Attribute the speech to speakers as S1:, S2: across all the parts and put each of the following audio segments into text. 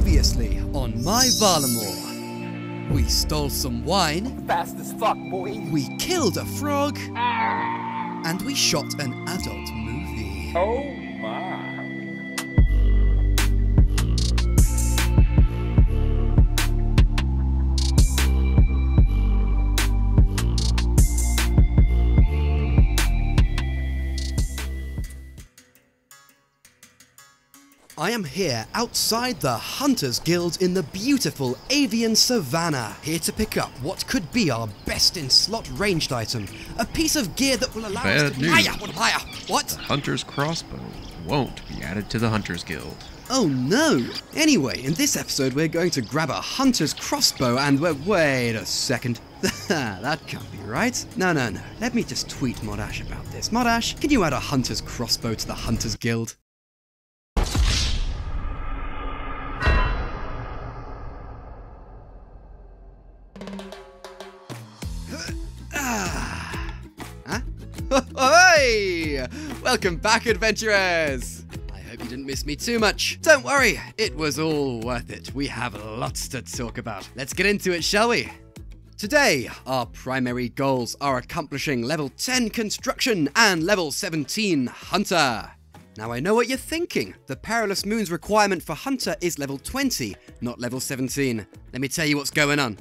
S1: Previously on My Varlamore. We stole some wine.
S2: Fast as fuck, boy.
S1: We killed a frog. And we shot an adult movie.
S2: Oh my.
S1: I am here outside the Hunters Guild in the beautiful avian savannah, here to pick up what could be our best in slot ranged item, a piece of gear that will allow us to...
S3: Bad news.
S1: What?
S3: Hunter's crossbow won't be added to the Hunters Guild.
S1: Oh no! Anyway, in this episode we're going to grab a hunter's crossbow and wait a second. That can't be right. No. Let me just tweet Modash about this. Modash, can you add a hunter's crossbow to the Hunters Guild? Hey! Welcome back, adventurers! I hope you didn't miss me too much. Don't worry, it was all worth it. We have lots to talk about. Let's get into it, shall we? Today, our primary goals are accomplishing level 10 construction and level 17 hunter. Now I know what you're thinking. The Perilous Moons requirement for hunter is level 20, not level 17. Let me tell you what's going on.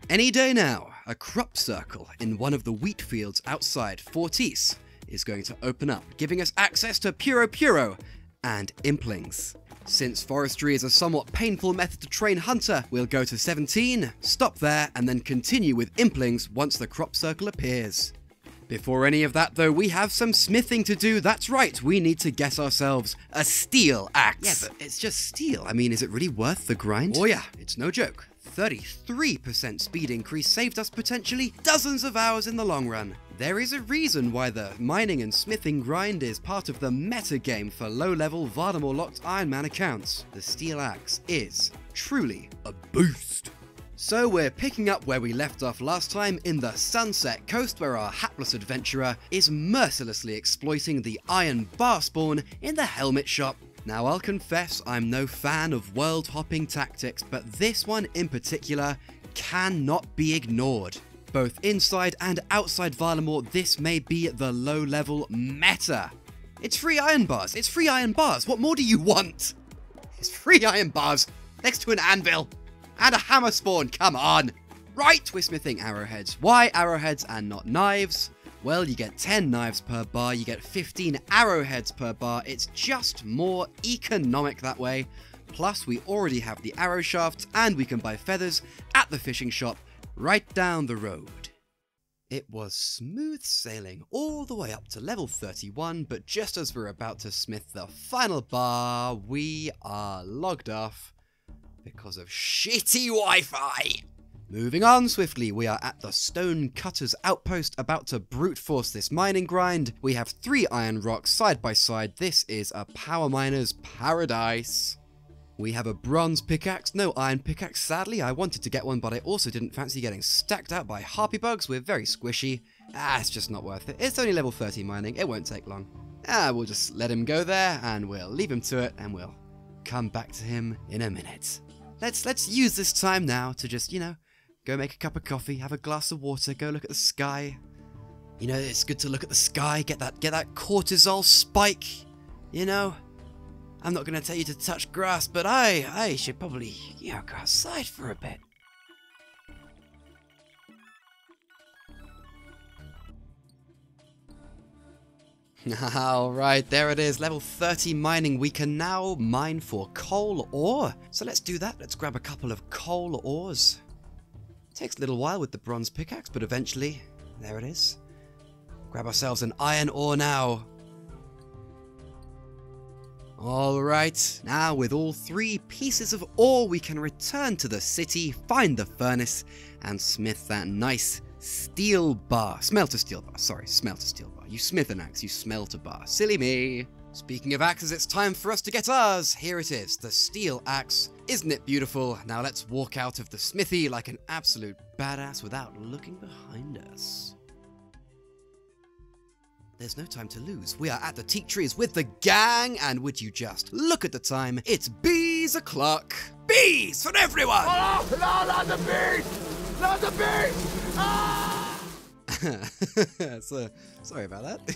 S1: Any day now, a crop circle in one of the wheat fields outside Fortis is going to open up, giving us access to Puro and Implings. Since forestry is a somewhat painful method to train hunter, we'll go to 17, stop there, and then continue with Implings once the crop circle appears. Before any of that though, we have some smithing to do. That's right, we need to get ourselves a steel axe. Yeah, but it's just steel. I mean, is it really worth the grind? Oh yeah, it's no joke. 33% speed increase saved us potentially dozens of hours in the long run. There is a reason why the mining and smithing grind is part of the meta game for low-level Varlamore locked Iron Man accounts. The steel axe is truly a boost. So we're picking up where we left off last time in the Sunset Coast, where our hapless adventurer is mercilessly exploiting the iron bar spawn in the helmet shop. Now I'll confess I'm no fan of world hopping tactics, but this one in particular cannot be ignored. Both inside and outside Varlamore, this may be the low-level meta. It's free iron bars, it's free iron bars, what more do you want? It's free iron bars next to an anvil and a hammer spawn, come on. Right, we're smithing arrowheads. Why arrowheads and not knives? Well, you get 10 knives per bar, you get 15 arrowheads per bar, it's just more economic that way. Plus, we already have the arrow shafts, and we can buy feathers at the fishing shop right down the road. It was smooth sailing all the way up to level 31, but just as we're about to smith the final bar, we are logged off because of shitty Wi-Fi. Moving on swiftly, we are at the Stone Cutter's Outpost, about to brute force this mining grind. We have 3 iron rocks side by side. This is a power miner's paradise. We have a bronze pickaxe, no iron pickaxe sadly. I wanted to get one, but I also didn't fancy getting stacked out by harpy bugs. We're very squishy. It's just not worth it. It's only level 30 mining, it won't take long. We'll just let him go there, and we'll leave him to it, and we'll come back to him in a minute. Let's use this time now to just, go make a cup of coffee, have a glass of water, go look at the sky. It's good to look at the sky, get that cortisol spike, I'm not going to tell you to touch grass, but I should probably, go outside for a bit. Alright, there it is, level 30 mining. We can now mine for coal ore. So let's do that, let's grab a couple of coal ores. Takes a little while with the bronze pickaxe, but eventually, there it is. Grab ourselves an iron ore now. Alright, now with all 3 pieces of ore, we can return to the city, find the furnace, and smith that nice steel bar. Smelter steel bar, sorry, smelter steel bar. You smith an axe, you smelt a bar. Silly me. Speaking of axes, it's time for us to get ours. Here it is, the steel axe. Isn't it beautiful? Now let's walk out of the smithy like an absolute badass without looking behind us. There's no time to lose. We are at the teak trees with the gang, and would you just look at the time? It's bees o'clock. Bees for everyone!
S2: Oh, no, not the bees! Not the bees! Ah!
S1: So, sorry about that.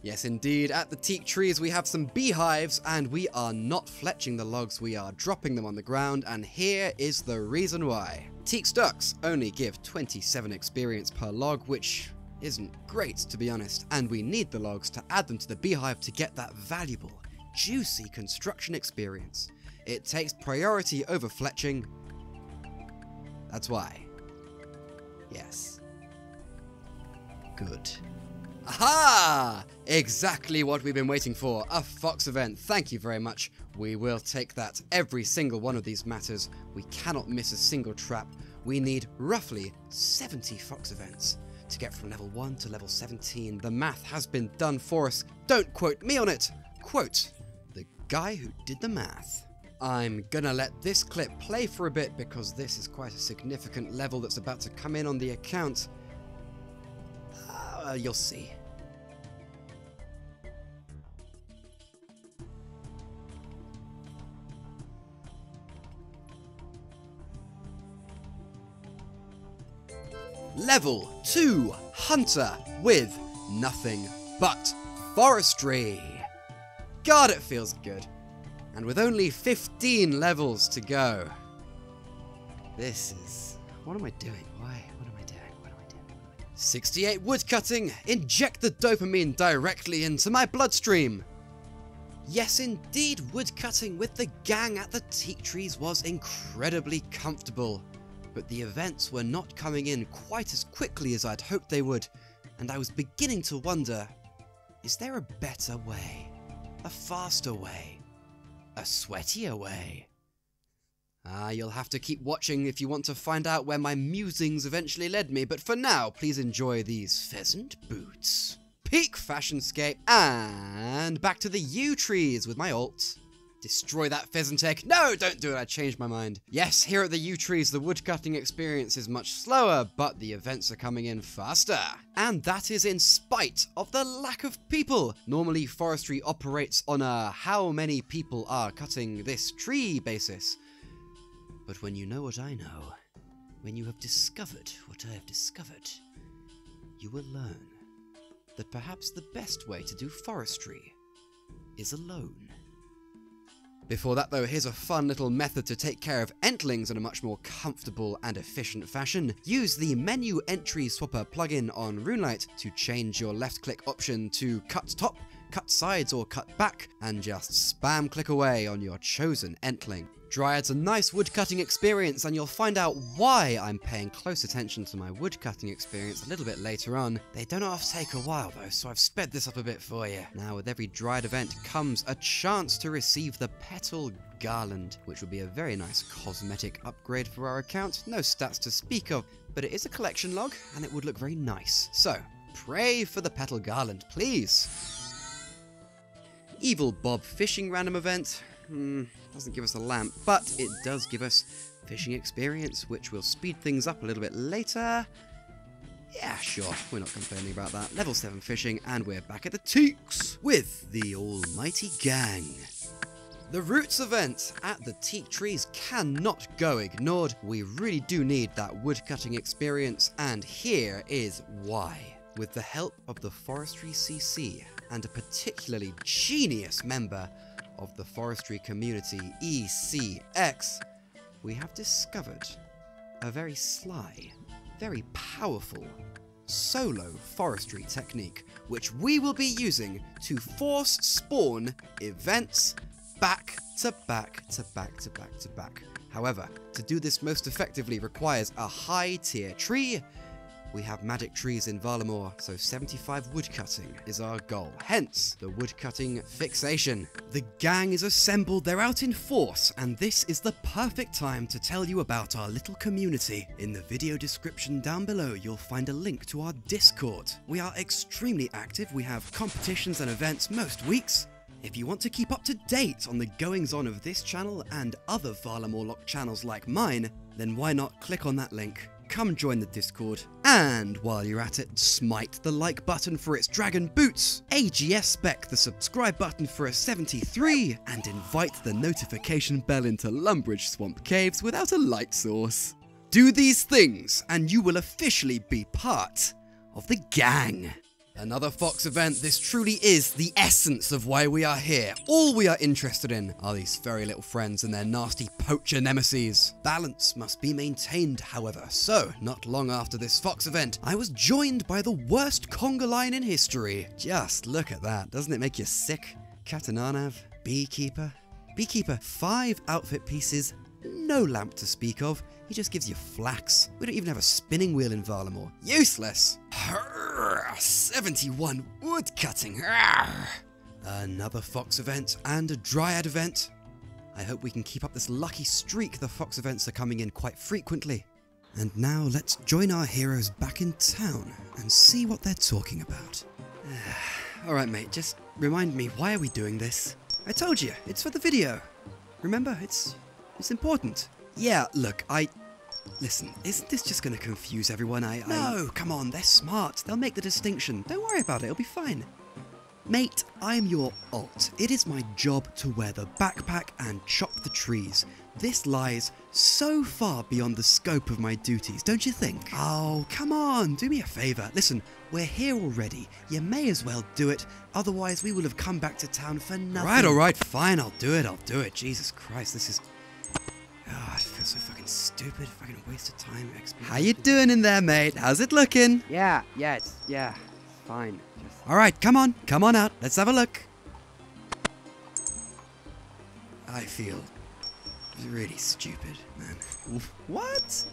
S1: Yes, indeed, at the teak trees we have some beehives, and we are not fletching the logs, we are dropping them on the ground, and here is the reason why. Teak stocks only give 27 experience per log, which isn't great, to be honest, and we need the logs to add them to the beehive to get that valuable, juicy construction experience. It takes priority over fletching. That's why. Yes. Good. Aha! Exactly what we've been waiting for. A fox event. Thank you very much. We will take that. Every single one of these matters. We cannot miss a single trap. We need roughly 70 fox events to get from level 1 to level 17. The math has been done for us. Don't quote me on it. Quote the guy who did the math. I'm gonna let this clip play for a bit because this is quite a significant level that's about to come in on the account. You'll see. Level 2 Hunter with nothing but forestry. God, it feels good. And with only 15 levels to go. This is... What am I doing? Why? What am I doing? 68 woodcutting. Inject the dopamine directly into my bloodstream. Yes, indeed, woodcutting with the gang at the teak trees was incredibly comfortable. But the events were not coming in quite as quickly as I'd hoped they would, and I was beginning to wonder, is there a better way? A faster way? A sweatier way? You'll have to keep watching if you want to find out where my musings eventually led me, but for now, please enjoy these pheasant boots. Peak fashionscape, and back to the yew trees with my ult. Destroy that pheasant egg. No, don't do it, I changed my mind. Yes, here at the yew trees, the woodcutting experience is much slower, but the events are coming in faster. And that is in spite of the lack of people. Normally, forestry operates on a how many people are cutting this tree basis. But when you know what I know, when you have discovered what I have discovered, you will learn that perhaps the best way to do forestry is alone. Before that though, here's a fun little method to take care of entlings in a much more comfortable and efficient fashion. Use the menu entry swapper plugin on RuneLite to change your left click option to cut top, cut sides or cut back, and just spam click away on your chosen entling. Dryad's a nice woodcutting experience, and you'll find out why I'm paying close attention to my woodcutting experience a little bit later on. They don't often take a while though, so I've sped this up a bit for you. Now with every Dryad event comes a chance to receive the Petal Garland, which will be a very nice cosmetic upgrade for our account. No stats to speak of, but it is a collection log, and it would look very nice. So, pray for the Petal Garland, please. Evil Bob fishing random event. Doesn't give us a lamp, but it does give us fishing experience, which will speed things up a little bit later. Yeah, sure, we're not complaining about that. Level 7 fishing, and we're back at the Teaks with the almighty gang. The Roots event at the teak trees cannot go ignored. We really do need that woodcutting experience, and here is why. With the help of the Forestry CC and a particularly genius member of the forestry community, ECX, we have discovered a very sly, very powerful solo forestry technique, which we will be using to force spawn events back to back to back to back to back. However, to do this most effectively requires a high tier tree. We have magic trees in Varlamore, so 75 woodcutting is our goal, hence the woodcutting fixation. The gang is assembled, they're out in force, and this is the perfect time to tell you about our little community. In the video description down below, you'll find a link to our Discord. We are extremely active, we have competitions and events most weeks. If you want to keep up to date on the goings-on of this channel and other Varlamore locked channels like mine, then why not click on that link? come join the Discord. And while you're at it, smite the like button for its dragon boots, AGS spec the subscribe button for a 73, and invite the notification bell into Lumbridge Swamp Caves without a light source. Do these things, and you will officially be part of the gang. Another Fox event. This truly is the essence of why we are here. All we are interested in are these furry little friends and their nasty poacher nemesis. Balance must be maintained, however. So, not long after this Fox event, I was joined by the worst conga line in history. Just look at that. Doesn't it make you sick? Katananav, Beekeeper. Beekeeper, 5 outfit pieces, no lamp to speak of. He just gives you flax. We don't even have a spinning wheel in Varlamore. Useless. 71 wood cutting. Another Fox event and a Dryad event. I hope we can keep up this lucky streak. The Fox events are coming in quite frequently. And now let's join our heroes back in town and see what they're talking about. Alright mate, just remind me, why are we doing this? I told you, it's for the video. Remember, it's important. Yeah, look, listen, isn't this just going to confuse everyone? No, come on, they're smart. They'll make the distinction. Don't worry about it, it'll be fine. Mate, I'm your alt. It is my job to wear the backpack and chop the trees. This lies so far beyond the scope of my duties, don't you think? Oh, come on, do me a favour. Listen, we're here already. You may as well do it, otherwise we will have come back to town for nothing. Alright, fine, I'll do it. Jesus Christ, this is... Oh, I feel so fucking stupid, fucking waste of time. How you doing in there, mate? How's it looking?
S4: Yeah, it's fine.
S1: Alright, come on out. Let's have a look. I feel really stupid, man. What?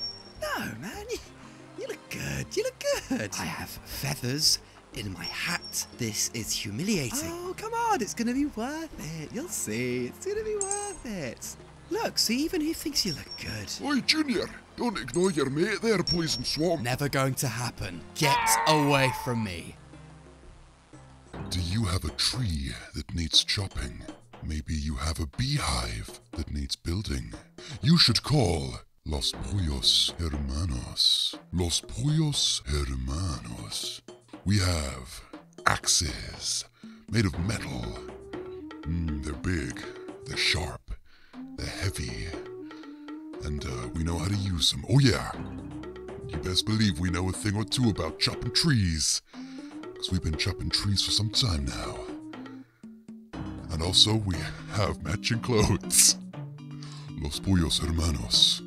S1: No, man. You look good. I have feathers in my hat. This is humiliating. Oh, come on. It's gonna be worth it. You'll see. It's gonna be worth it. Look, see, even he thinks you look good.
S2: Oi, Junior, don't ignore your mate there, Poison Swamp.
S1: Never going to happen. Get away from me.
S5: Do you have a tree that needs chopping? Maybe you have a beehive that needs building. You should call Los Pollos Hermanos. Los Pollos Hermanos. We have axes made of metal. They're big, they're sharp. They're heavy, and we know how to use them. Oh yeah, you best believe we know a thing or two about chopping trees, because we've been chopping trees for some time now. And also, we have matching clothes. Los Pollos Hermanos.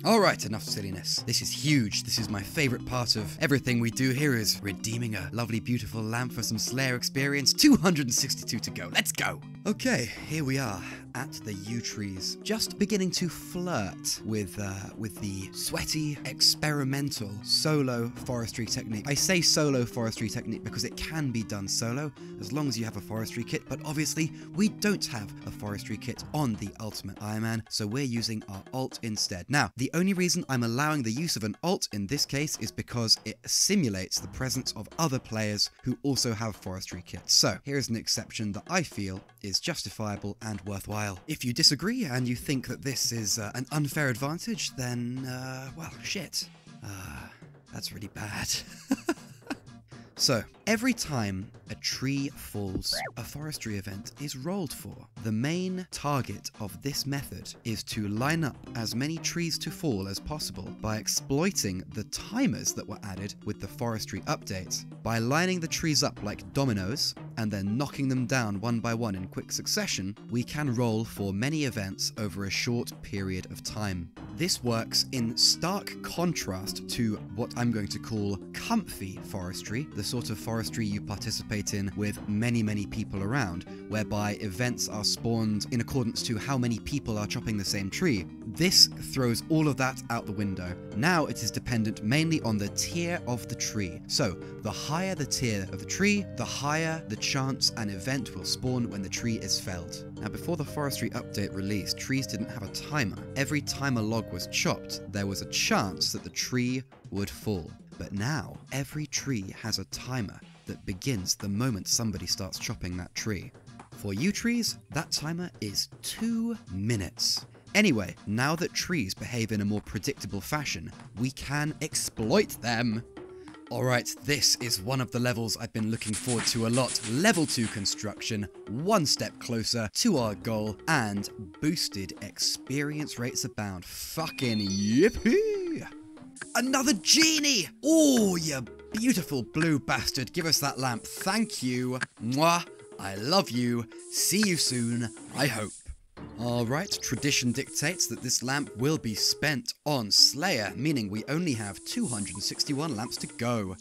S1: Alright, enough silliness. This is huge. This is my favourite part of everything we do here, is redeeming a lovely, beautiful lamp for some Slayer experience. 262 to go. Let's go! Okay, here we are at the yew trees, just beginning to flirt with the sweaty, experimental solo forestry technique. I say solo forestry technique because it can be done solo, as long as you have a forestry kit, but obviously we don't have a forestry kit on the Ultimate Iron Man, so we're using our alt instead. Now, the only reason I'm allowing the use of an alt in this case is because it simulates the presence of other players who also have forestry kits. So, here's an exception that I feel is justifiable and worthwhile. If you disagree and you think that this is an unfair advantage, then, well, shit. That's really bad. So, every time a tree falls, a forestry event is rolled for. The main target of this method is to line up as many trees to fall as possible by exploiting the timers that were added with the forestry update. By lining the trees up like dominoes and then knocking them down one by one in quick succession, we can roll for many events over a short period of time. This works in stark contrast to what I'm going to call comfy forestry, the sort of forestry you participate in with many people around, whereby events are spawned in accordance to how many people are chopping the same tree. This throws all of that out the window. Now it is dependent mainly on the tier of the tree. So, the higher the tier of the tree, the higher the chance an event will spawn when the tree is felled. Now, before the forestry update released, trees didn't have a timer. Every time a log was chopped, there was a chance that the tree would fall. But now, every tree has a timer that begins the moment somebody starts chopping that tree. For yew trees, that timer is 2 minutes. Anyway, now that trees behave in a more predictable fashion, we can exploit them. Alright, this is one of the levels I've been looking forward to a lot. Level 2 construction, one step closer to our goal, and boosted experience rates abound. Fucking yippee! Another genie! Oh, you beautiful blue bastard. Give us that lamp. Thank you. Mwah. I love you. See you soon, I hope. Alright, tradition dictates that this lamp will be spent on Slayer, meaning we only have 261 lamps to go.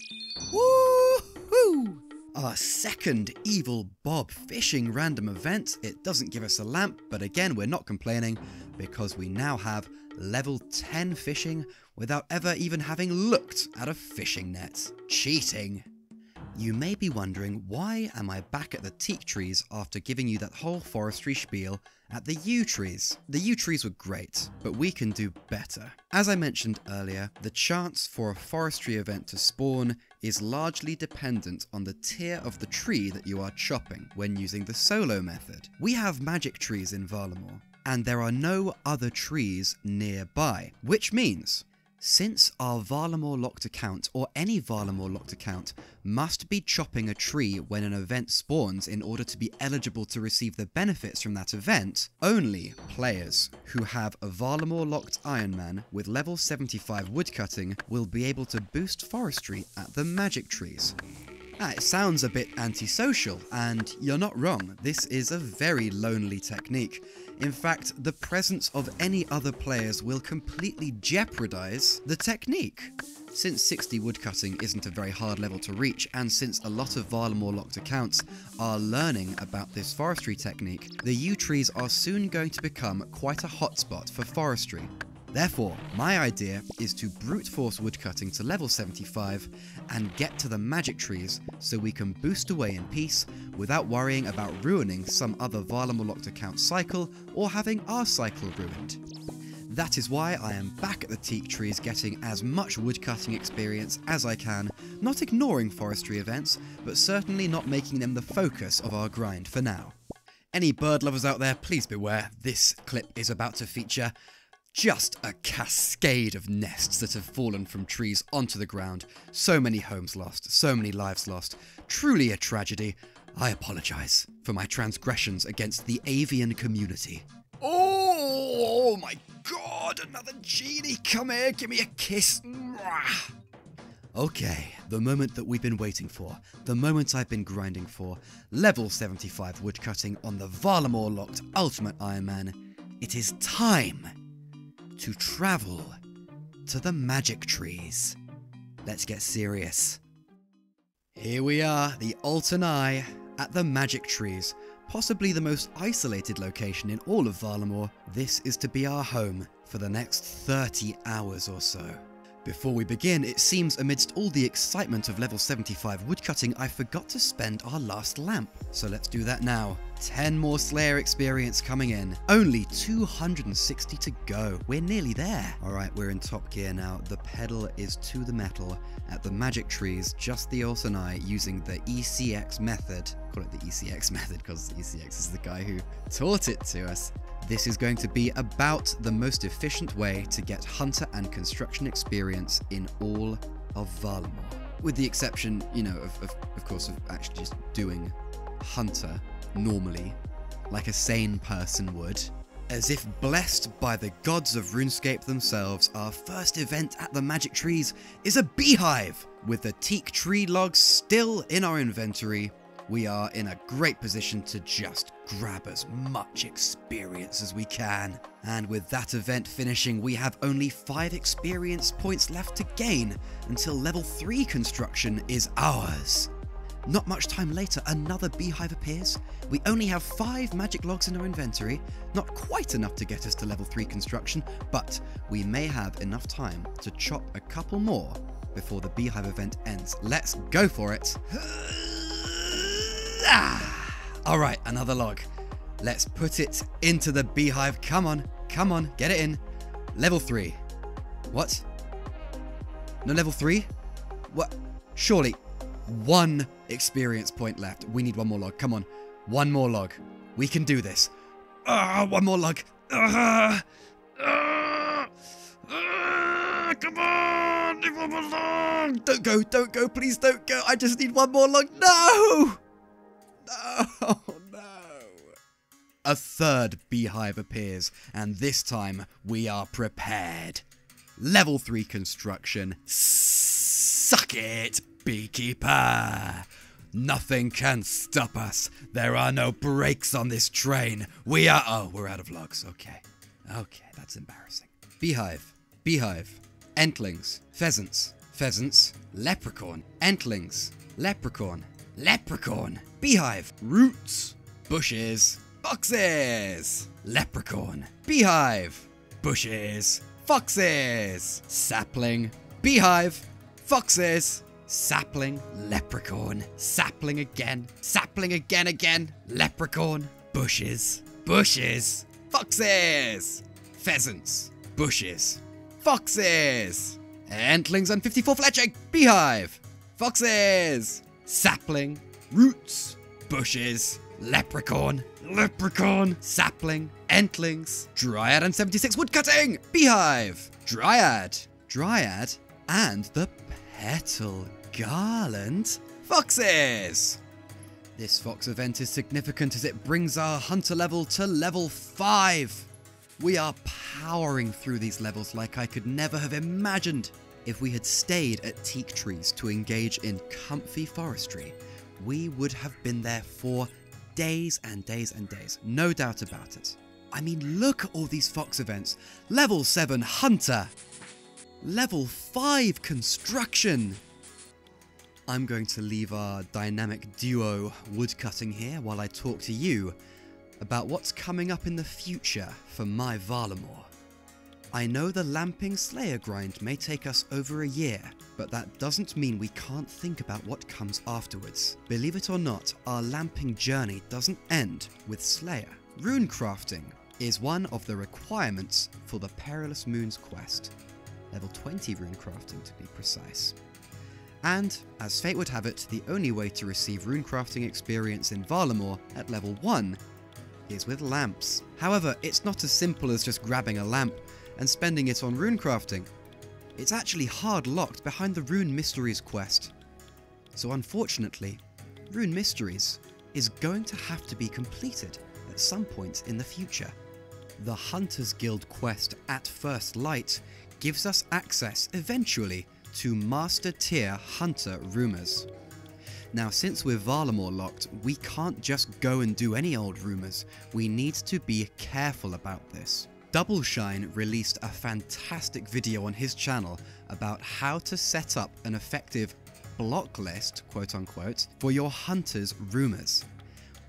S1: Woohoo! Our second Evil Bob fishing random event. It doesn't give us a lamp, but again, we're not complaining because we now have level 10 fishing without ever even having looked at a fishing net. Cheating. You may be wondering, why am I back at the teak trees after giving you that whole forestry spiel at the yew trees? The yew trees were great, but we can do better. As I mentioned earlier, the chance for a forestry event to spawn is largely dependent on the tier of the tree that you are chopping when using the solo method. We have magic trees in Varlamore, and there are no other trees nearby, which means since our Varlamore locked account, or any Varlamore locked account, must be chopping a tree when an event spawns in order to be eligible to receive the benefits from that event, only players who have a Varlamore locked Iron Man with level 75 woodcutting will be able to boost forestry at the magic trees. It sounds a bit antisocial, and you're not wrong, this is a very lonely technique. In fact, the presence of any other players will completely jeopardize the technique. Since 60 woodcutting isn't a very hard level to reach, and since a lot of Varlamore locked accounts are learning about this forestry technique, the yew trees are soon going to become quite a hotspot for forestry. Therefore, my idea is to brute force woodcutting to level 75 and get to the magic trees so we can boost away in peace without worrying about ruining some other Varlamore locked account cycle or having our cycle ruined. That is why I am back at the teak trees getting as much woodcutting experience as I can, not ignoring forestry events, but certainly not making them the focus of our grind for now. Any bird lovers out there, please beware, this clip is about to feature just a cascade of nests that have fallen from trees onto the ground. So many homes lost, so many lives lost. Truly a tragedy. I apologise for my transgressions against the avian community. Oh my god, another genie! Come here, give me a kiss. Okay, the moment that we've been waiting for, the moment I've been grinding for, level 75 woodcutting on the Varlamore locked Ultimate Iron Man. It is time to travel to the magic trees. Let's get serious. Here we are, the Alton Eye at the magic trees, possibly the most isolated location in all of Varlamore. This is to be our home for the next 30 hours or so. Before we begin, it seems amidst all the excitement of level 75 woodcutting, I forgot to spend our last lamp. So let's do that now. 10 more Slayer experience coming in. Only 260 to go. We're nearly there. Alright, we're in top gear now. The pedal is to the metal at the magic trees, just the Alton and I, using the ECX method. Call it the ECX method because ECX is the guy who taught it to us. This is going to be about the most efficient way to get hunter and construction experience in all of Varlamore. With the exception, you know, of course, of actually just doing hunter normally, like a sane person would. As if blessed by the gods of RuneScape themselves, our first event at the magic trees is a beehive! With the teak tree logs still in our inventory, we are in a great position to just grab as much experience as we can. And with that event finishing, we have only 5 experience points left to gain until level 3 construction is ours. Not much time later, another beehive appears. We only have 5 magic logs in our inventory, not quite enough to get us to level 3 construction, but we may have enough time to chop a couple more before the beehive event ends. Let's go for it. Alright, another log. Let's put it into the beehive. Come on, get it in. Level 3. What? No level 3? What? Surely. 1 experience point left. We need 1 more log. Come on. 1 more log. We can do this. 1 more log. Come on! Leave one alone! Don't go, please don't go. I just need one more log. No! No, no. A third beehive appears, and this time we are prepared. Level 3 construction. Suck it, beekeeper. Nothing can stop us. There are no brakes on this train. We're out of logs. Okay, that's embarrassing. Beehive, entlings, pheasants, leprechaun, entlings, leprechaun, beehive, roots, bushes, foxes, leprechaun, beehive, bushes, foxes, sapling, beehive, foxes, sapling, leprechaun, sapling again, leprechaun, bushes, foxes, pheasants, bushes, foxes, entlings and 54 fletching, beehive, foxes, sapling, roots, bushes, leprechaun, sapling, entlings, dryad and 76 woodcutting, beehive, dryad, and the petal garland, foxes. This fox event is significant as it brings our hunter level to level 5. We are powering through these levels like I could never have imagined. If we had stayed at teak trees to engage in comfy forestry, we would have been there for days and days and days, no doubt about it. I mean, look at all these fox events. Level 7 hunter, level 5 construction. I'm going to leave our dynamic duo woodcutting here while I talk to you about what's coming up in the future for my Varlamore. I know the lamping slayer grind may take us over a year, but that doesn't mean we can't think about what comes afterwards. Believe it or not, our lamping journey doesn't end with slayer. Rune crafting is one of the requirements for the Perilous Moons quest. Level 20 rune crafting to be precise. And, as fate would have it, the only way to receive rune crafting experience in Varlamore at level 1 is with lamps. However, it's not as simple as just grabbing a lamp and spending it on rune crafting. It's actually hard locked behind the Rune Mysteries quest. So unfortunately, Rune Mysteries is going to have to be completed at some point in the future. The Hunters Guild quest at First Light gives us access eventually to Master Tier Hunter Rumors. Now, since we're Varlamore locked, we can't just go and do any old rumors. We need to be careful about this. Doubleshine released a fantastic video on his channel about how to set up an effective block list, quote unquote, for your Hunter's rumors.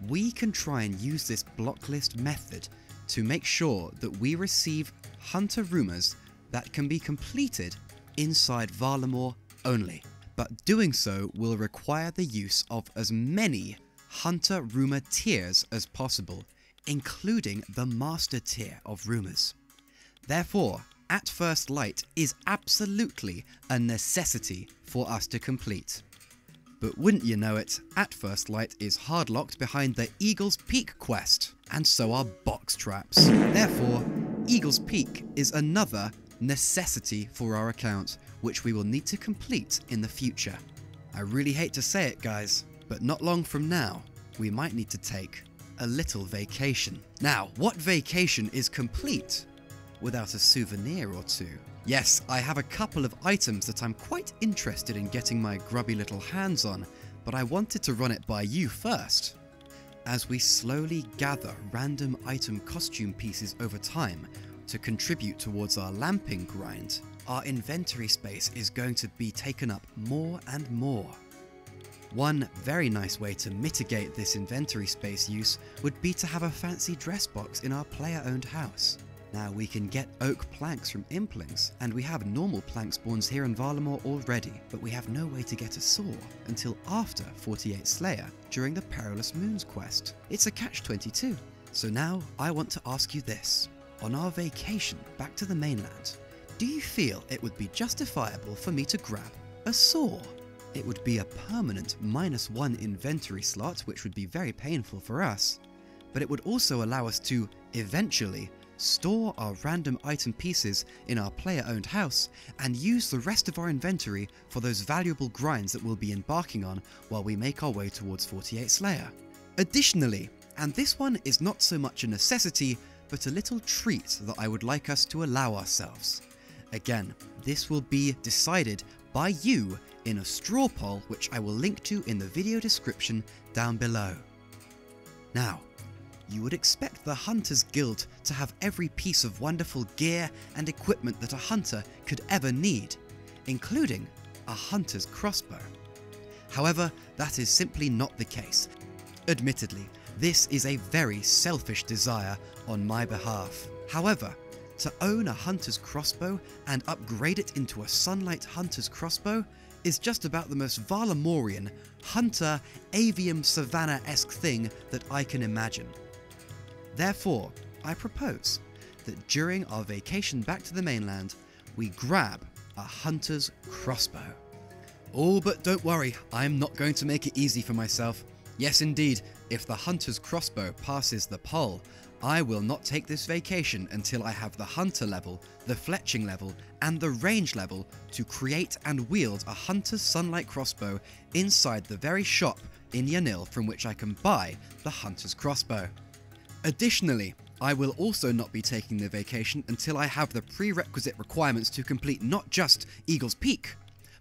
S1: We can try and use this block list method to make sure that we receive Hunter rumors that can be completed inside Varlamore only. But doing so will require the use of as many Hunter Rumor tiers as possible, including the Master tier of Rumors. Therefore, At First Light is absolutely a necessity for us to complete. But wouldn't you know it, At First Light is hardlocked behind the Eagle's Peak quest, and so are box traps. Therefore, Eagle's Peak is another necessity for our account, which we will need to complete in the future. I really hate to say it, guys, but not long from now, we might need to take a little vacation. Now, what vacation is complete without a souvenir or two? Yes, I have a couple of items that I'm quite interested in getting my grubby little hands on, but I wanted to run it by you first. As we slowly gather random item costume pieces over time to contribute towards our lamping grind, our inventory space is going to be taken up more and more. One very nice way to mitigate this inventory space use would be to have a fancy dress box in our player-owned house. Now, we can get oak planks from implings, and we have normal plank spawns here in Varlamore already, but we have no way to get a saw until after 48 Slayer during the Perilous Moons quest. It's a catch-22. So now, I want to ask you this. On our vacation back to the mainland, do you feel it would be justifiable for me to grab a saw? It would be a permanent -1 inventory slot, which would be very painful for us, but it would also allow us to, eventually, store our random item pieces in our player-owned house, and use the rest of our inventory for those valuable grinds that we'll be embarking on while we make our way towards 48 Slayer. Additionally, and this one is not so much a necessity, but a little treat that I would like us to allow ourselves. Again, this will be decided by you in a straw poll, which I will link to in the video description down below. Now, you would expect the Hunters Guild to have every piece of wonderful gear and equipment that a hunter could ever need, including a hunter's crossbow. However, that is simply not the case. Admittedly, this is a very selfish desire on my behalf. However, to own a hunter's crossbow and upgrade it into a sunlight hunter's crossbow is just about the most Valamorian, hunter, avium savannah-esque thing that I can imagine. Therefore, I propose that during our vacation back to the mainland, we grab a hunter's crossbow. Oh, but don't worry, I'm not going to make it easy for myself. Yes indeed, if the hunter's crossbow passes the poll, I will not take this vacation until I have the hunter level, the fletching level, and the range level to create and wield a hunter's sunlight crossbow inside the very shop in Yanil from which I can buy the hunter's crossbow. Additionally, I will also not be taking the vacation until I have the prerequisite requirements to complete not just Eagle's Peak,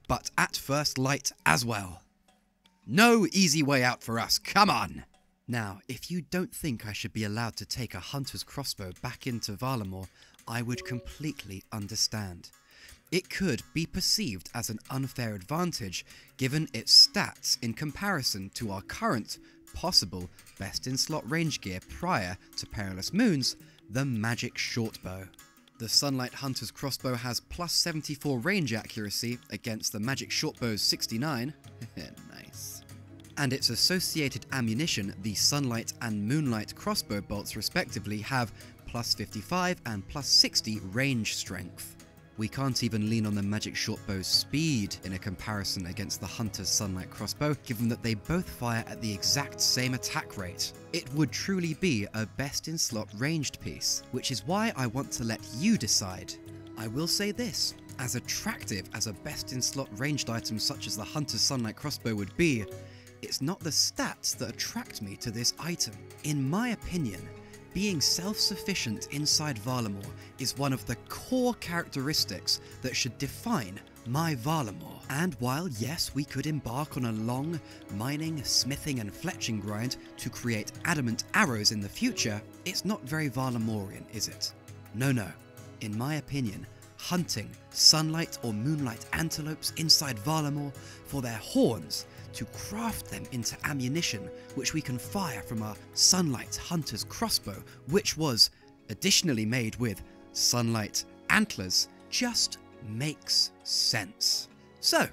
S1: but At First Light as well. No easy way out for us, come on! Now, if you don't think I should be allowed to take a hunter's crossbow back into Valamor, I would completely understand. It could be perceived as an unfair advantage given its stats in comparison to our current, possible, best-in-slot range gear prior to Perilous Moons, the Magic Shortbow. The Sunlight Hunter's crossbow has plus 74 range accuracy against the Magic Shortbow's 69. Nice. And its associated ammunition, the Sunlight and Moonlight crossbow bolts respectively, have plus 55 and plus 60 range strength. We can't even lean on the Magic Shortbow's speed in a comparison against the Hunter's Sunlight crossbow, given that they both fire at the exact same attack rate. It would truly be a best-in-slot ranged piece, which is why I want to let you decide. I will say this, as attractive as a best-in-slot ranged item such as the Hunter's Sunlight crossbow would be, it's not the stats that attract me to this item. In my opinion, being self-sufficient inside Valamor is one of the core characteristics that should define my Valamor. And while yes, we could embark on a long mining, smithing and fletching grind to create adamant arrows in the future, it's not very Valamorian, is it? No. In my opinion, hunting sunlight or moonlight antelopes inside Valamor for their horns to craft them into ammunition which we can fire from our Sunlight Hunter's crossbow, which was additionally made with Sunlight antlers, just makes sense. So,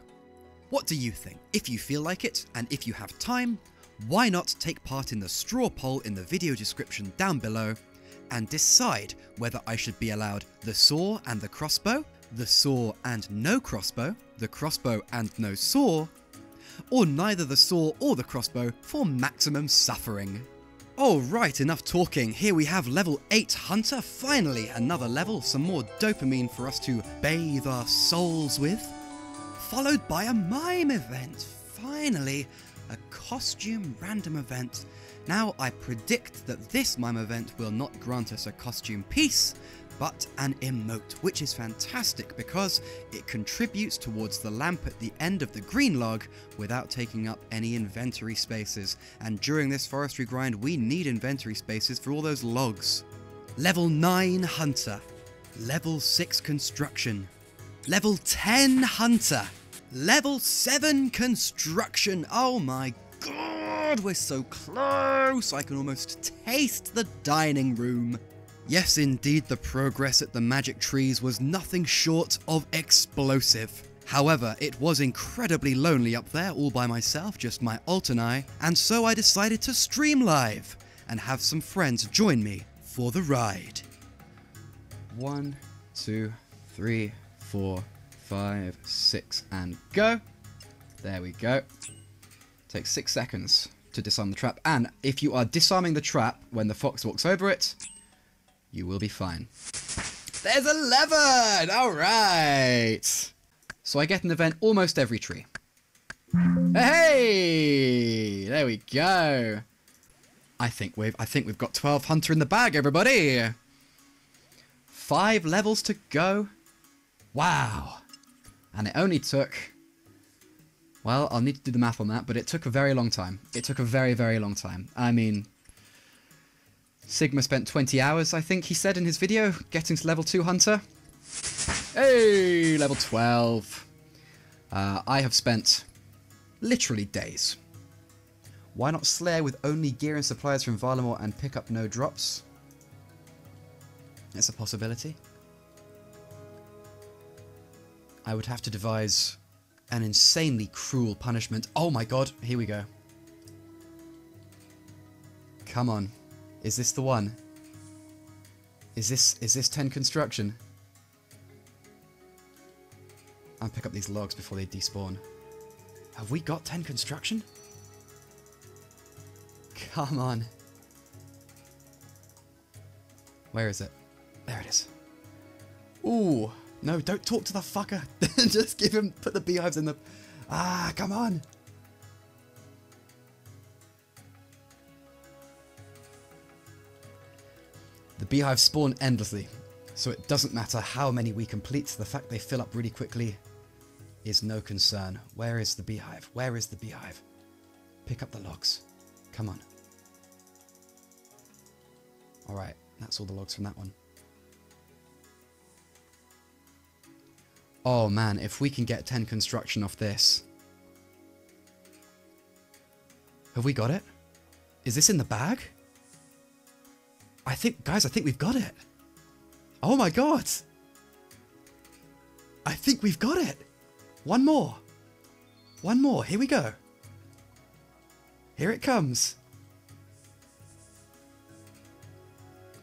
S1: what do you think? If you feel like it, and if you have time, why not take part in the straw poll in the video description down below and decide whether I should be allowed the saw and the crossbow, the saw and no crossbow, the crossbow and no saw, or neither the saw or the crossbow for maximum suffering. Alright, enough talking. Here we have level 8 Hunter, finally another level, some more dopamine for us to bathe our souls with. Followed by a mime event, finally, a costume random event. Now I predict that this mime event will not grant us a costume piece, but an emote, which is fantastic because it contributes towards the lamp at the end of the green log without taking up any inventory spaces, and during this forestry grind we need inventory spaces for all those logs. Level 9 Hunter, Level 6 Construction, Level 10 Hunter, Level 7 Construction. Oh my god, we're so close, I can almost taste the dining room. Yes, indeed, the progress at the magic trees was nothing short of explosive. However, it was incredibly lonely up there all by myself, just my alt and I, and so I decided to stream live and have some friends join me for the ride. 1, 2, 3, 4, 5, 6, and go. There we go. Takes 6 seconds to disarm the trap, and if you are disarming the trap when the fox walks over it, You will be fine. There's 11! Alright! So I get an event almost every tree. Hey! There we go. I think we've got 12 Hunter in the bag, everybody! 5 levels to go. Wow. And it only took... Well, I'll need to do the math on that, but it took a very long time. It took a very, very long time. I mean... Sigma spent 20 hours, I think he said in his video, getting to level 2 Hunter. Hey! Level 12. I have spent... literally days. Why not Slayer with only gear and supplies from Varlamore and pick up no drops? It's a possibility. I would have to devise an insanely cruel punishment. Oh my god, here we go. Come on. Is this the one? Is this 10 construction? I'll pick up these logs before they despawn. Have we got 10 construction? Come on. Where is it? There it is. Ooh. No, don't talk to the fucker. Just give him, put the beehives in the... Ah, come on. The beehives spawn endlessly, so it doesn't matter how many we complete. The fact they fill up really quickly is no concern. Where is the beehive? Where is the beehive? Pick up the logs. Come on. Alright, that's all the logs from that one. Oh man, if we can get 10 construction off this. Have we got it? Is this in the bag? Guys, I think we've got it. Oh my god. I think we've got it. One more. One more. Here we go. Here it comes.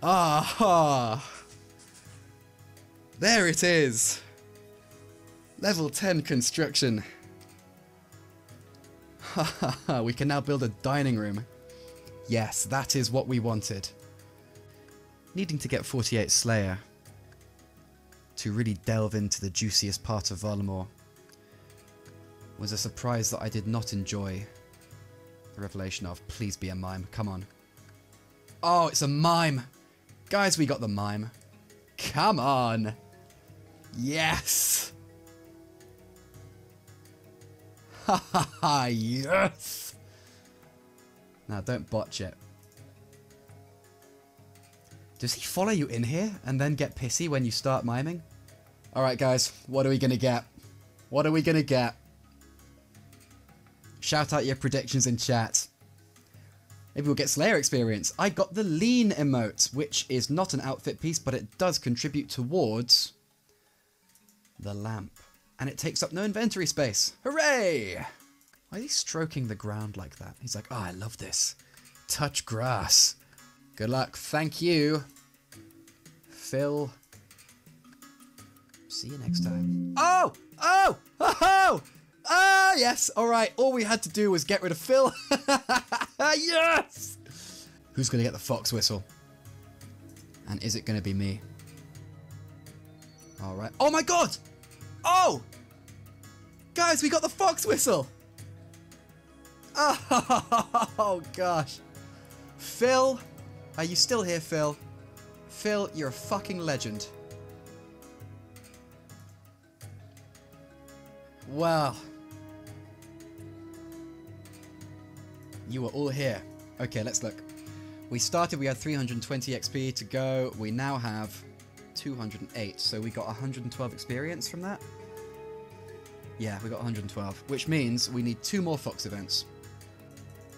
S1: Ah. There it is. Level 10 construction. Haha, we can now build a dining room. Yes, that is what we wanted. Needing to get 48 Slayer to really delve into the juiciest part of Varlamore was a surprise that I did not enjoy the revelation of. Please be a mime, come on. Oh, it's a mime! Guys, we got the mime. Come on! Yes! Ha ha ha, yes! Now, don't botch it. Does he follow you in here and then get pissy when you start miming? Alright guys, what are we gonna get? What are we gonna get? Shout out your predictions in chat. Maybe we'll get Slayer experience. I got the lean emote, which is not an outfit piece, but it does contribute towards the lamp. And it takes up no inventory space. Hooray! Why is he stroking the ground like that? He's like, oh, I love this. Touch grass. Good luck. Thank you. Phil. See you next time. Oh! Oh! Oh! Ah, yes! Alright, all we had to do was get rid of Phil. Yes! Who's going to get the fox whistle? And is it going to be me? Alright. Oh my god! Oh! Guys, we got the fox whistle! Oh, gosh. Phil, are you still here, Phil? Phil, you're a fucking legend. Wow. You were all here. Okay, let's look. We started, we had 320 XP to go. We now have 208, so we got 112 experience from that. Yeah, we got 112, which means we need 2 more Fox events.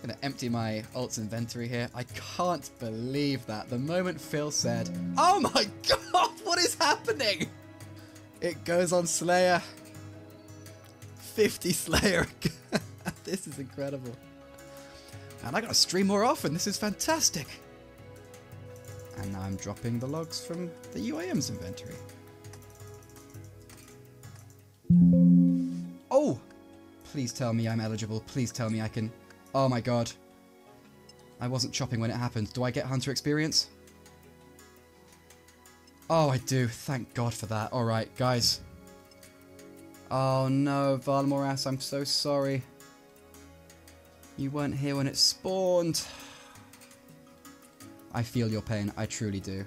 S1: I'm gonna empty my ult's inventory here. I can't believe that. The moment Phil said, oh my god, what is happening? It goes on Slayer. 50 Slayer. This is incredible. And I gotta stream more often. This is fantastic. And now I'm dropping the logs from the UAM's inventory. Oh! Please tell me I'm eligible. Please tell me I can... Oh my god. I wasn't chopping when it happened. Do I get Hunter experience? Oh, I do. Thank God for that. Alright, guys. Oh no, Valmoras, I'm so sorry. You weren't here when it spawned. I feel your pain, I truly do.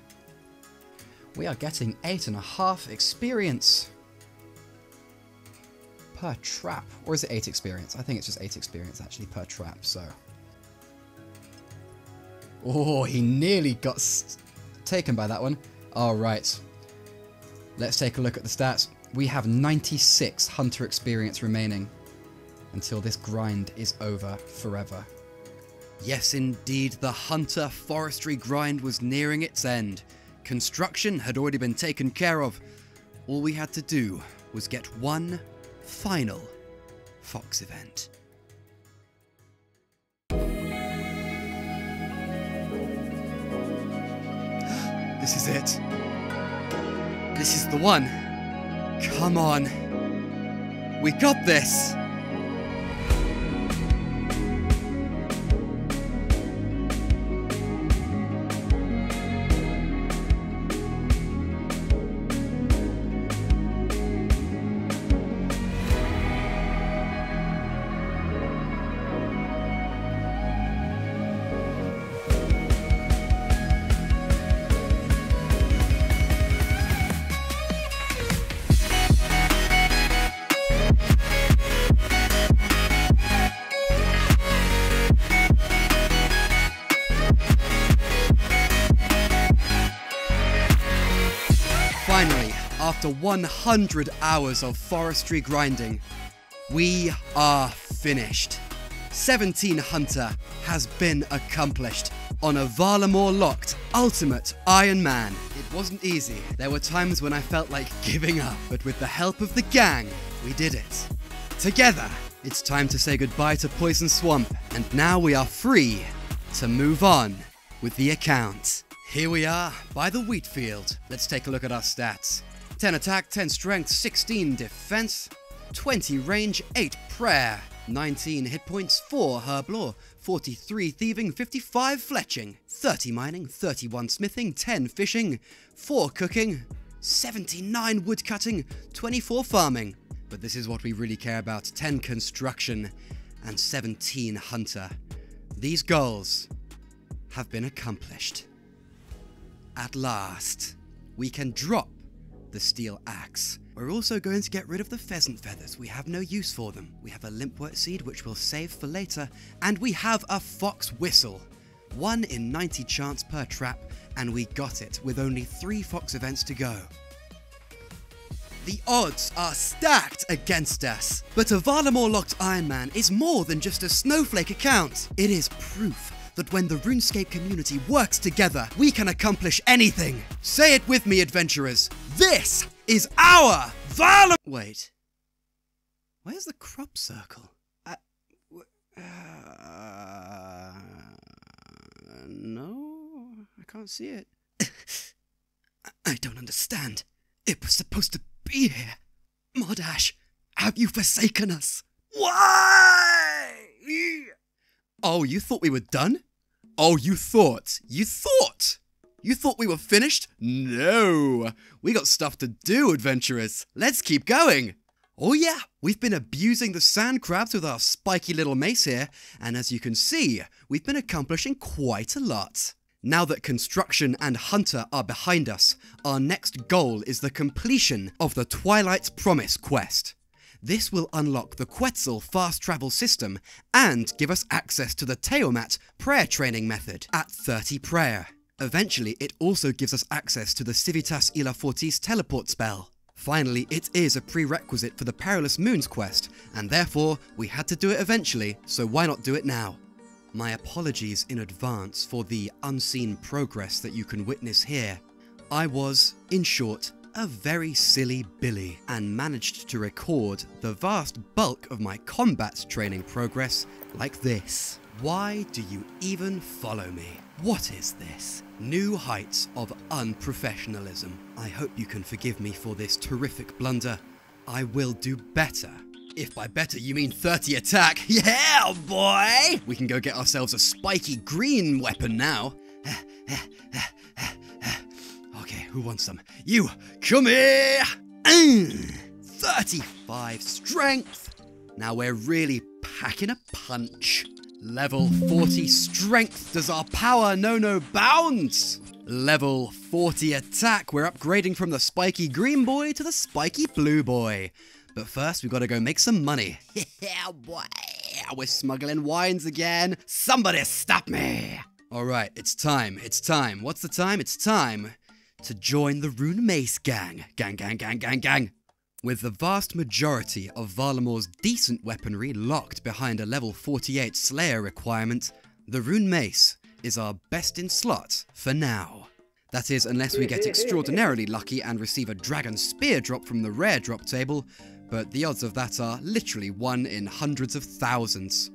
S1: We are getting 8.5 experience per trap. Or is it 8 experience? I think it's just 8 experience actually per trap, so. Oh, he nearly got taken by that one. Alright. Let's take a look at the stats. We have 96 hunter experience remaining until this grind is over forever. Yes, indeed, the hunter forestry grind was nearing its end. Construction had already been taken care of. All we had to do was get one final fox event. This is it. This is the one. Come on. We got this. Finally, after 100 hours of forestry grinding, we are finished. 17 Hunter has been accomplished on a Varlamore locked ultimate Iron Man. It wasn't easy. There were times when I felt like giving up, but with the help of the gang, we did it. Together, it's time to say goodbye to Poison Swamp, and now we are free to move on with the account. Here we are, by the wheat field. Let's take a look at our stats. 10 attack, 10 strength, 16 defense, 20 range, 8 prayer, 19 hit points, 4 herb lore, 43 thieving, 55 fletching, 30 mining, 31 smithing, 10 fishing, 4 cooking, 79 wood cutting, 24 farming. But this is what we really care about, 10 construction and 17 hunter. These goals have been accomplished. At last, we can drop the steel axe. We're also going to get rid of the pheasant feathers. We have no use for them. We have a limpwort seed, which we'll save for later. And we have a fox whistle. 1 in 90 chance per trap, and we got it with only 3 fox events to go. The odds are stacked against us. But a Varlamore locked Iron Man is more than just a snowflake account. It is proof that when the RuneScape community works together, we can accomplish anything. Say it with me, adventurers. This is our Varlamore... Wait. Where's the crop circle? No, I can't see it. I don't understand. It was supposed to be here. Modash, have you forsaken us? Why? Oh, you thought we were done? Oh, you thought we were finished? No, we got stuff to do, adventurers. Let's keep going. Oh yeah, we've been abusing the sand crabs with our spiky little mace here, and as you can see, we've been accomplishing quite a lot. Now that construction and hunter are behind us, our next goal is the completion of the Twilight's Promise quest. This will unlock the Quetzal fast travel system and give us access to the Teomat prayer training method at 30 prayer. Eventually, it also gives us access to the Civitas Illa Fortis teleport spell. Finally, it is a prerequisite for the Perilous Moons quest, and therefore, we had to do it eventually, so why not do it now? My apologies in advance for the unseen progress that you can witness here. I was, in short, a very silly Billy, and managed to record the vast bulk of my combat training progress like this. Why do you even follow me? What is this? New heights of unprofessionalism. I hope you can forgive me for this terrific blunder. I will do better. If by better you mean 30 attack, yeah boy! We can go get ourselves a spiky green weapon now. Okay, who wants some? You, come here! 35 strength. Now we're really packing a punch. Level 40 strength. Does our power know no bounds? Level 40 attack. We're upgrading from the spiky green boy to the spiky blue boy. But first, we've got to go make some money. Yeah, boy. We're smuggling wines again. Somebody stop me. All right, it's time. It's time. What's the time? It's time to join the Rune Mace gang. Gang, gang, gang, gang, gang. With the vast majority of Varlamor's decent weaponry locked behind a level 48 Slayer requirement, the Rune Mace is our best in slot for now. That is, unless we get extraordinarily lucky and receive a Dragon Spear drop from the rare drop table, but the odds of that are literally 1 in hundreds of thousands.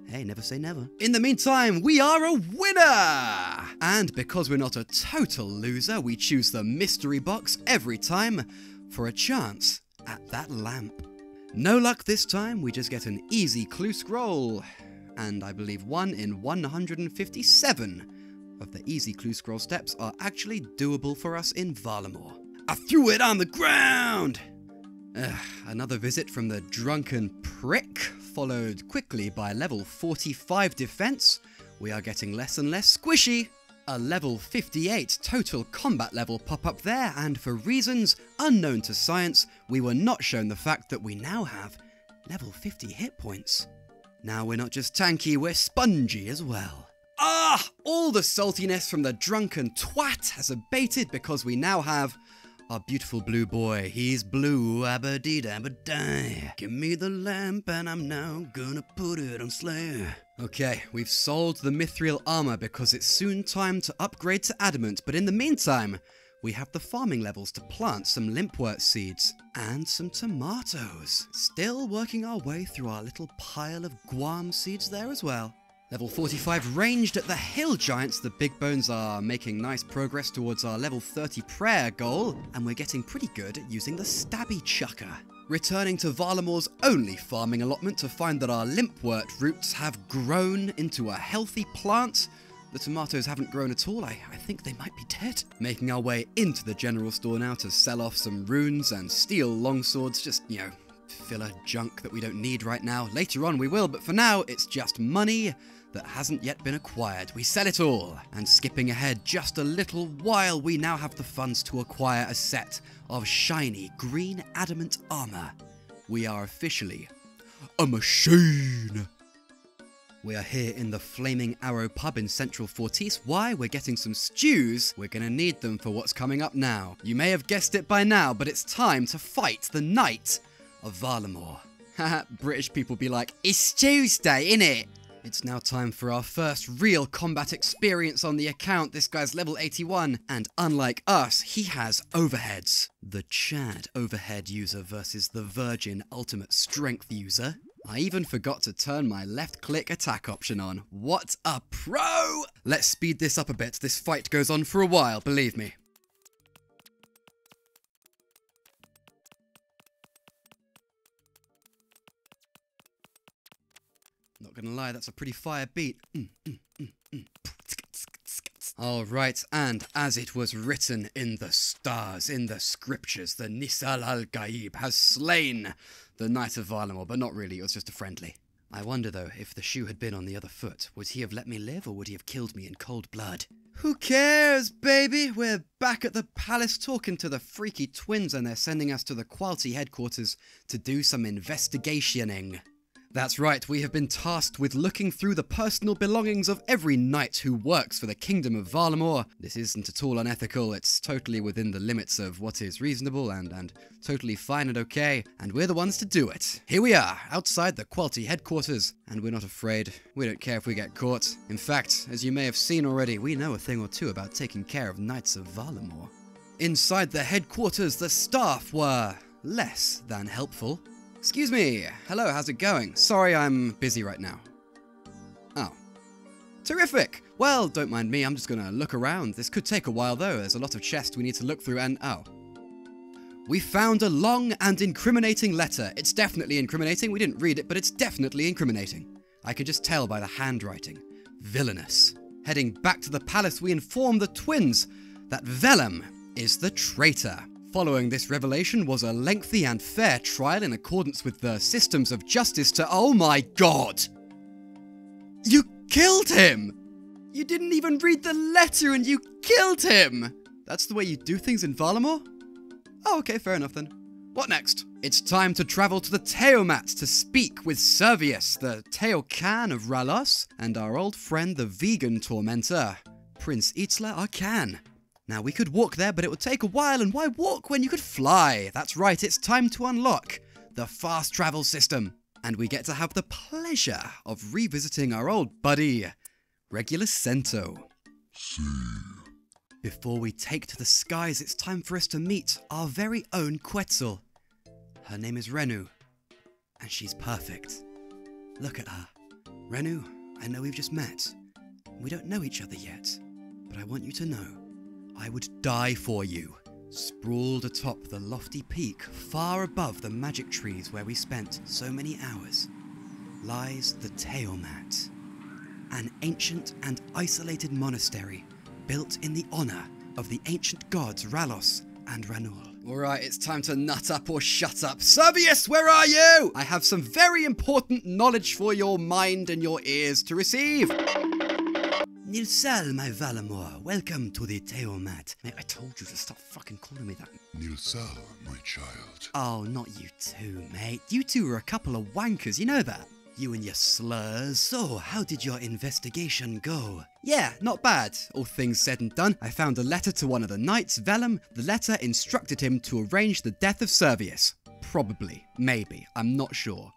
S1: Hey, never say never. In the meantime, we are a winner! And because we're not a total loser, we choose the mystery box every time for a chance at that lamp. No luck this time, we just get an easy clue scroll. And I believe 1 in 157 of the easy clue scroll steps are actually doable for us in Varlamor. I threw it on the ground! Another visit from the drunken prick, followed quickly by level 45 defense. We are getting less and less squishy. A level 58 total combat level pop up there, and for reasons unknown to science, we were not shown the fact that we now have level 50 hit points. Now we're not just tanky, we're spongy as well. All the saltiness from the drunken twat has abated because we now have our beautiful blue boy. He's blue, abba-dee-dabba-die. Give me the lamp and I'm now gonna put it on Slayer. Okay, we've sold the mithril armor because it's soon time to upgrade to adamant, but in the meantime, we have the farming levels to plant some limpwort seeds and some tomatoes. Still working our way through our little pile of guam seeds there as well. Level 45 ranged at the hill giants. The big bones are making nice progress towards our level 30 prayer goal, and we're getting pretty good at using the stabby chucker. Returning to Varlamor's only farming allotment to find that our limpwort roots have grown into a healthy plant. The tomatoes haven't grown at all. I think they might be dead. Making our way into the general store now to sell off some runes and steel longswords, just, filler junk that we don't need right now. Later on we will, but for now it's just money that hasn't yet been acquired. We sell it all. And skipping ahead just a little while, we now have the funds to acquire a set of shiny green adamant armor. We are officially a machine. We are here in the Flaming Arrow pub in central Fortis. Why? We're getting some stews. We're gonna need them for what's coming up now. You may have guessed it by now, but it's time to fight the Knight of Varlamor. Haha, British people be like, it's Tuesday, innit? It's now time for our first real combat experience on the account. This guy's level 81, and unlike us, he has overheads. The Chad overhead user versus the Virgin ultimate strength user. I even forgot to turn my left click attack option on. What a pro! Let's speed this up a bit. This fight goes on for a while, believe me. Not gonna lie, that's a pretty fire beat. Alright, and as it was written in the stars, in the scriptures, the Nisal al-Gaib has slain the Knight of Varlamor, but not really, it was just a friendly. I wonder though, if the shoe had been on the other foot, would he have let me live or would he have killed me in cold blood? Who cares, baby? We're back at the palace talking to the freaky twins and they're sending us to the Quality headquarters to do some investigationing. That's right, we have been tasked with looking through the personal belongings of every knight who works for the Kingdom of Varlamor. This isn't at all unethical, it's totally within the limits of what is reasonable and totally fine and okay, and we're the ones to do it. Here we are, outside the Quality headquarters, and we're not afraid. We don't care if we get caught. In fact, as you may have seen already, we know a thing or two about taking care of Knights of Varlamor. Inside the headquarters, the staff were less than helpful. Excuse me. Hello, how's it going? Sorry, I'm busy right now. Oh. Terrific. Well, don't mind me, I'm just gonna look around. This could take a while though. There's a lot of chests we need to look through and oh. We found a long and incriminating letter. It's definitely incriminating. We didn't read it, but it's definitely incriminating. I can just tell by the handwriting. Villainous. Heading back to the palace, we inform the twins that vellum is the traitor. Following this revelation was a lengthy and fair trial in accordance with the systems of justice to— Oh my god! You killed him! You didn't even read the letter and you killed him! That's the way you do things in Varlamore? Oh, okay, fair enough then. What next? It's time to travel to the Teomat to speak with Servius, the Teocan of Ralos, and our old friend the vegan tormentor, Prince Itzler Arcan. Now, we could walk there, but it would take a while, and why walk when you could fly? That's right, it's time to unlock the fast travel system. And we get to have the pleasure of revisiting our old buddy, Regulus Cento. Before we take to the skies, it's time for us to meet our very own Quetzal. Her name is Renu, and she's perfect. Look at her. Renu, I know we've just met. We don't know each other yet, but I want you to know I would die for you. Sprawled atop the lofty peak, far above the magic trees where we spent so many hours, lies the Teomat, an ancient and isolated monastery built in the honor of the ancient gods Ralos and Ranul. Alright, it's time to nut up or shut up. Servius, where are you? I have some very important knowledge for your mind and your ears to receive. Nilsal, my Valamor, welcome to the Teomat. Mate, I told you to stop fucking calling me that.
S5: Nilsal, my child.
S1: Oh, not you two, mate. You two are a couple of wankers, you know that? You and your slurs. So, how did your investigation go? Yeah, not bad. All things said and done, I found a letter to one of the knights, Velum. The letter instructed him to arrange the death of Servius. Probably. Maybe. I'm not sure.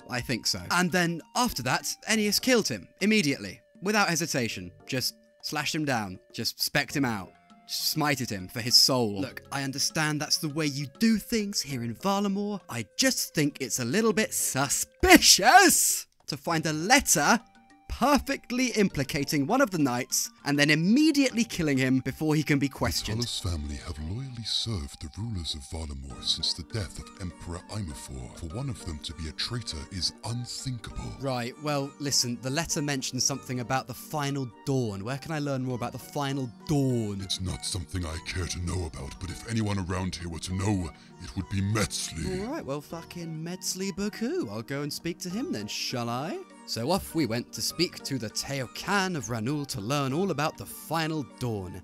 S1: I think so. And then, after that, Ennius killed him. Immediately. Without hesitation. Just slashed him down. Just specced him out. Just smited him for his soul. Look, I understand that's the way you do things here in Varlamore. I just think it's a little bit suspicious to find a letter perfectly implicating one of the knights and then immediately killing him before he can be questioned.
S5: The Tullis family have loyally served the rulers of Varlamore since the death of Emperor Imafor. For one of them to be a traitor is unthinkable.
S1: Right, well, listen, the letter mentions something about the final dawn. Where can I learn more about the final dawn?
S5: It's not something I care to know about, but if anyone around here were to know, it would be Metzli.
S1: Alright, well, fucking Metzli Baku. I'll go and speak to him then, shall I? So off we went to speak to the Teocan of Ranul to learn all about the final dawn.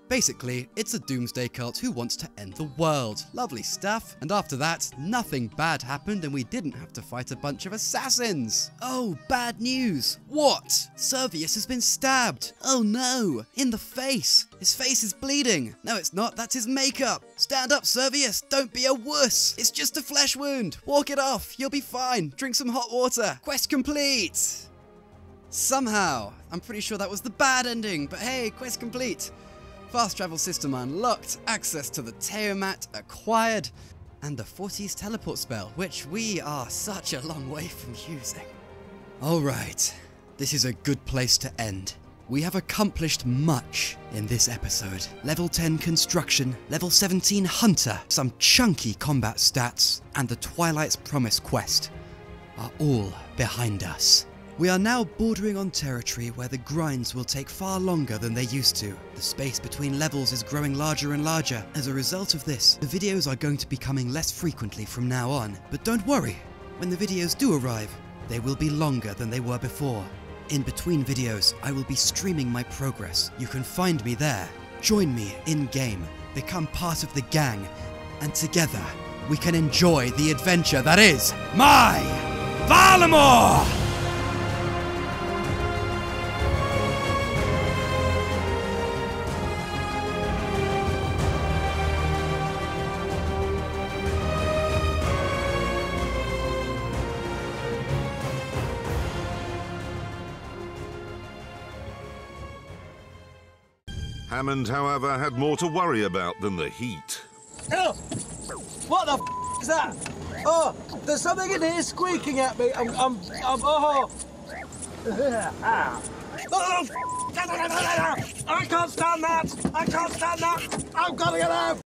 S1: Basically, it's a doomsday cult who wants to end the world. Lovely stuff. And after that, nothing bad happened and we didn't have to fight a bunch of assassins. Oh, bad news. What? Servius has been stabbed. Oh no, in the face. His face is bleeding. No, it's not. That's his makeup. Stand up, Servius. Don't be a wuss. It's just a flesh wound. Walk it off. You'll be fine. Drink some hot water. Quest complete. Somehow. I'm pretty sure that was the bad ending, but hey, quest complete. Fast travel system unlocked, access to the Teomat acquired, and the 40s teleport spell, which we are such a long way from using. Alright, this is a good place to end. We have accomplished much in this episode. Level 10 construction, level 17 hunter, some chunky combat stats, and the Twilight's Promise quest are all behind us. We are now bordering on territory where the grinds will take far longer than they used to. The space between levels is growing larger and larger. As a result of this, the videos are going to be coming less frequently from now on. But don't worry, when the videos do arrive, they will be longer than they were before. In between videos, I will be streaming my progress. You can find me there. Join me in-game, become part of the gang, and together we can enjoy the adventure that is my Varlamore!
S6: Hammond, however, had more to worry about than the heat.
S2: Oh! What the f is that? Oh, there's something in here squeaking at me. Oh! I can't stand that! I can't stand that! I've got to get out!